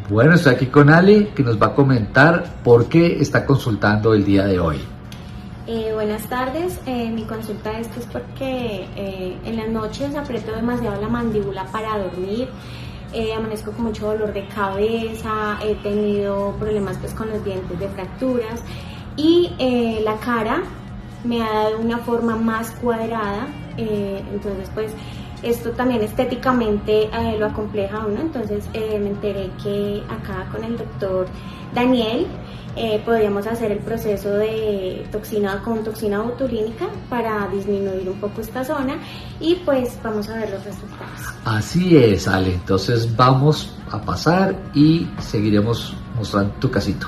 Bueno, estoy aquí con Ale, que nos va a comentar por qué está consultando el día de hoy. Buenas tardes, mi consulta es porque en las noches aprieto demasiado la mandíbula para dormir, amanezco con mucho dolor de cabeza, he tenido problemas pues con los dientes de fracturas y la cara me ha dado una forma más cuadrada, entonces pues esto también estéticamente lo acompleja a uno, entonces me enteré que acá con el doctor Daniel podríamos hacer el proceso de toxina botulínica para disminuir un poco esta zona y pues vamos a ver los resultados. Así es, Ale, entonces vamos a pasar y seguiremos mostrando tu casito.